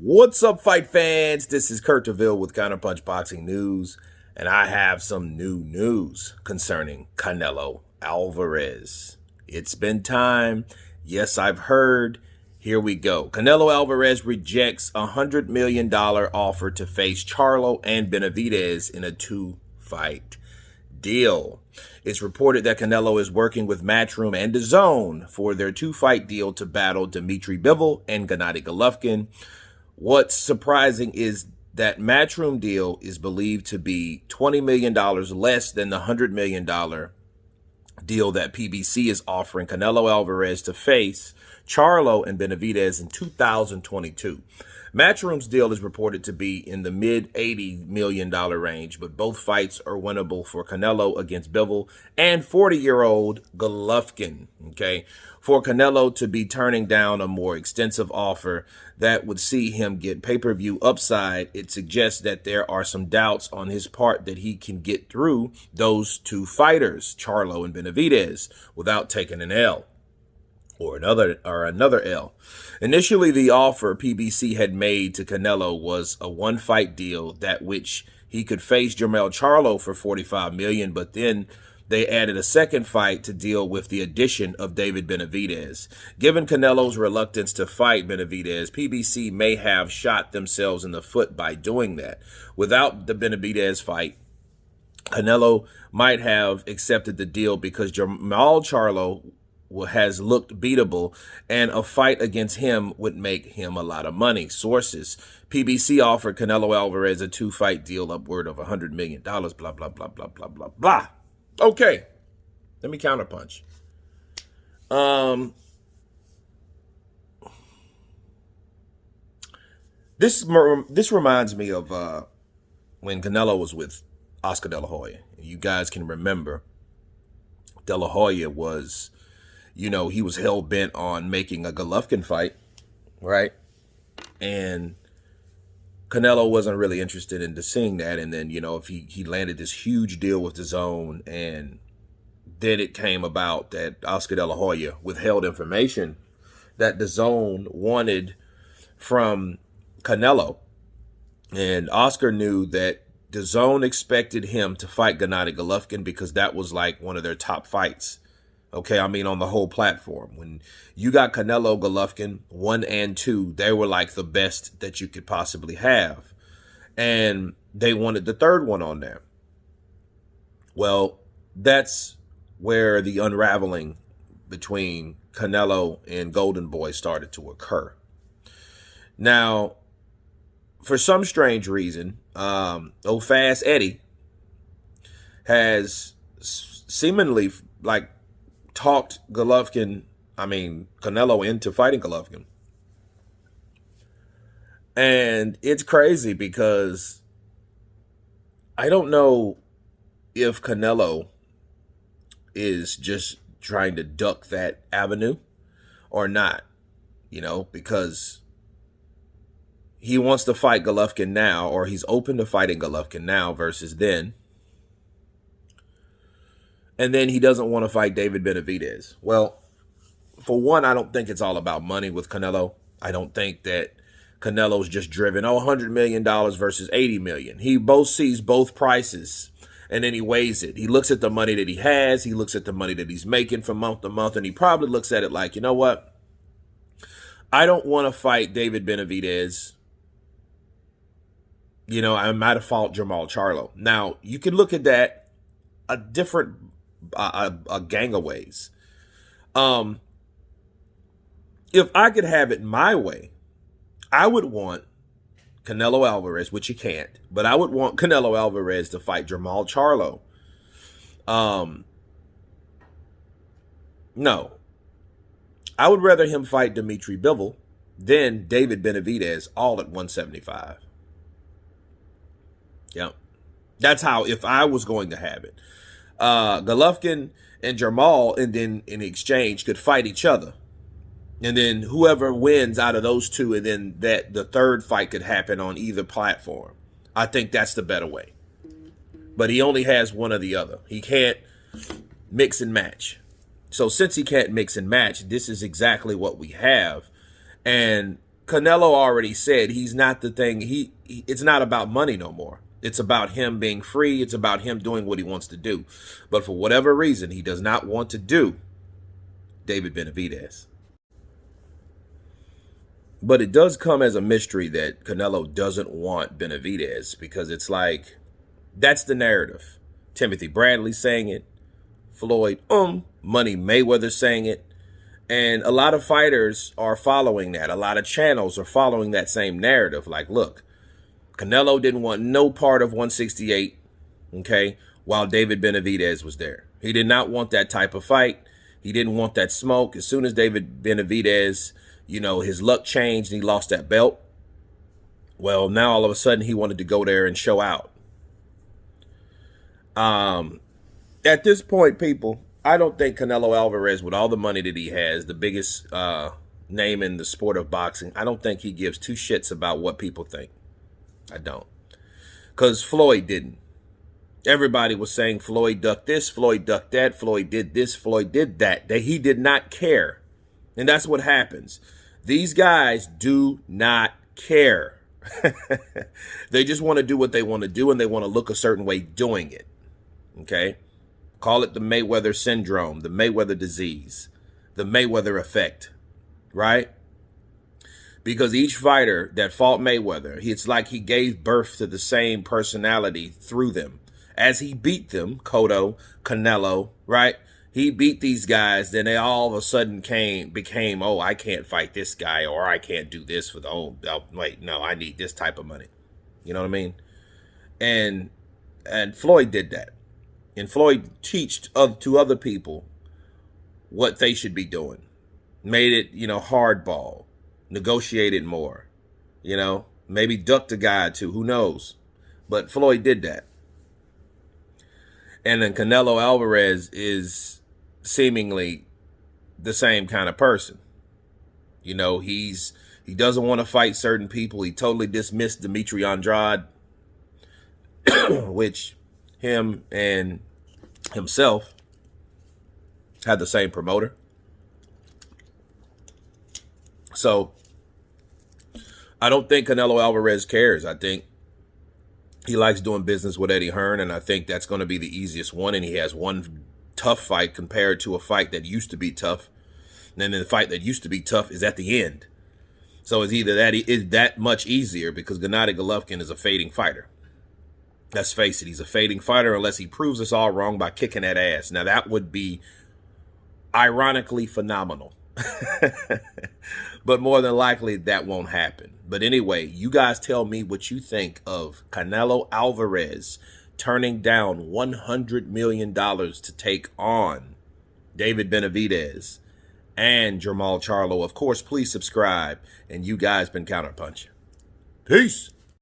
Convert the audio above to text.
What's up, fight fans? This is Kurt DeVille with Counterpunch Boxing News, and I have some new news concerning Canelo Alvarez. It's been time. Yes, I've heard. Here we go. Canelo Alvarez rejects a $100 million offer to face Charlo and Benavidez in a two-fight deal. It's reported that Canelo is working with Matchroom and Dazn for their two-fight deal to battle Dmitry Bivol and Gennady Golovkin. What's surprising is that Matchroom deal is believed to be $20 million less than the $100 million deal that PBC is offering Canelo Alvarez to face Charlo and Benavidez in 2022. Matchroom's deal is reported to be in the mid-$80 million range, but both fights are winnable for Canelo against Bivol and 40-year-old Golovkin. Okay, for Canelo to be turning down a more extensive offer that would see him get pay-per-view upside, it suggests that there are some doubts on his part that he can get through those two fighters, Charlo and Benavidez, without taking an L. Or another L. Initially, the offer PBC had made to Canelo was a one-fight deal that which he could face Jermell Charlo for $45 million, but then they added a second fight to deal with the addition of David Benavidez. Given Canelo's reluctance to fight Benavidez, PBC may have shot themselves in the foot by doing that. Without the Benavidez fight, Canelo might have accepted the deal because Jermell Charlo has looked beatable, and a fight against him would make him a lot of money. Sources: PBC offered Canelo Alvarez a two-fight deal upward of $100 million, blah, blah, blah, blah, blah, blah, blah. Okay, let me counterpunch. This reminds me of when Canelo was with Oscar De La Hoya. You guys can remember De La Hoya was, you know, he was hell-bent on making a Golovkin fight, right? And Canelo wasn't really interested in seeing that. And then, you know, if he landed this huge deal with Dazn, and then it came about that Oscar De La Hoya withheld information that Dazn wanted from Canelo. And Oscar knew that Dazn expected him to fight Gennady Golovkin because that was like one of their top fights. Okay, I mean, on the whole platform. When you got Canelo Golovkin 1 and 2, they were like the best that you could possibly have. And they wanted the third one on there. Well, that's where the unraveling between Canelo and Golden Boy started to occur. Now, for some strange reason, old Fast Eddie has seemingly like talked Canelo into fighting Golovkin. And it's crazy because I don't know if Canelo is just trying to duck that avenue or not, you know, because he wants to fight Golovkin now, or he's open to fighting Golovkin now versus then. And then he doesn't want to fight David Benavidez. Well, for one, I don't think it's all about money with Canelo. I don't think that Canelo's just driven, $100 million versus $80 million. He sees both prices, and then he weighs it. He looks at the money that he has. He looks at the money that he's making from month to month, and he probably looks at it like, you know what? I don't want to fight David Benavidez. You know, I might have fought Jermell Charlo. Now, you can look at that a gang of ways. If I could have it my way, I would want Canelo Alvarez, which you can't, but I would want Canelo Alvarez to fight Jermell Charlo. No. I would rather him fight Dmitry Bivol than David Benavidez all at 175. Yeah. That's how, if I was going to have it. Golovkin and Jermell, and then in exchange, could fight each other. And then whoever wins out of those two, and then the third fight could happen on either platform. I think that's the better way. But he only has one or the other. He can't mix and match. So since he can't mix and match, this is exactly what we have. And Canelo already said he's not the thing. It's not about money no more. It's about him being free. It's about him doing what he wants to do. But for whatever reason, he does not want to do David Benavidez. But it does come as a mystery that Canelo doesn't want Benavidez, because it's like, that's the narrative. Timothy Bradley saying it, Floyd, Money Mayweather saying it. And a lot of fighters are following that. A lot of channels are following that same narrative. Like, look, Canelo didn't want no part of 168, okay, while David Benavidez was there. He did not want that type of fight. He didn't want that smoke. As soon as David Benavidez, you know, his luck changed and he lost that belt, well, now all of a sudden he wanted to go there and show out. At this point, people, I don't think Canelo Alvarez, with all the money that he has, the biggest name in the sport of boxing, I don't think he gives two shits about what people think. I don't. Because Floyd didn't. Everybody was saying Floyd ducked this, Floyd ducked that, Floyd did this, Floyd did that. He did not care. And that's what happens. These guys do not care. They just want to do what they want to do, and they want to look a certain way doing it. Okay? Call it the Mayweather syndrome, the Mayweather disease, the Mayweather effect, right? Because each fighter that fought Mayweather, it's like he gave birth to the same personality through them. As he beat them, Cotto, Canelo, right? He beat these guys, then they all of a sudden became, oh, I can't fight this guy, or I can't do this for the, wait, no, I need this type of money. You know what I mean? And Floyd did that. And Floyd taught to other people what they should be doing. Made it, you know, hardball. Negotiated more. You know, maybe ducked a guy or two. Who knows? But Floyd did that. And then Canelo Alvarez is seemingly the same kind of person. You know, he doesn't want to fight certain people. He totally dismissed Dimitri Andrade, which him and himself had the same promoter. So I don't think Canelo Alvarez cares. I think he likes doing business with Eddie Hearn, and I think that's going to be the easiest one. And he has one tough fight compared to a fight that used to be tough. And then the fight that used to be tough is at the end. So it's either that is that much easier, because Gennady Golovkin is a fading fighter. Let's face it, he's a fading fighter unless he proves us all wrong by kicking that ass. Now, that would be ironically phenomenal. But more than likely, that won't happen. But anyway, you guys tell me what you think of Canelo Alvarez turning down $100 million to take on David Benavidez and Jermall Charlo. Of course, please subscribe. And you guys been Counterpunching. Peace.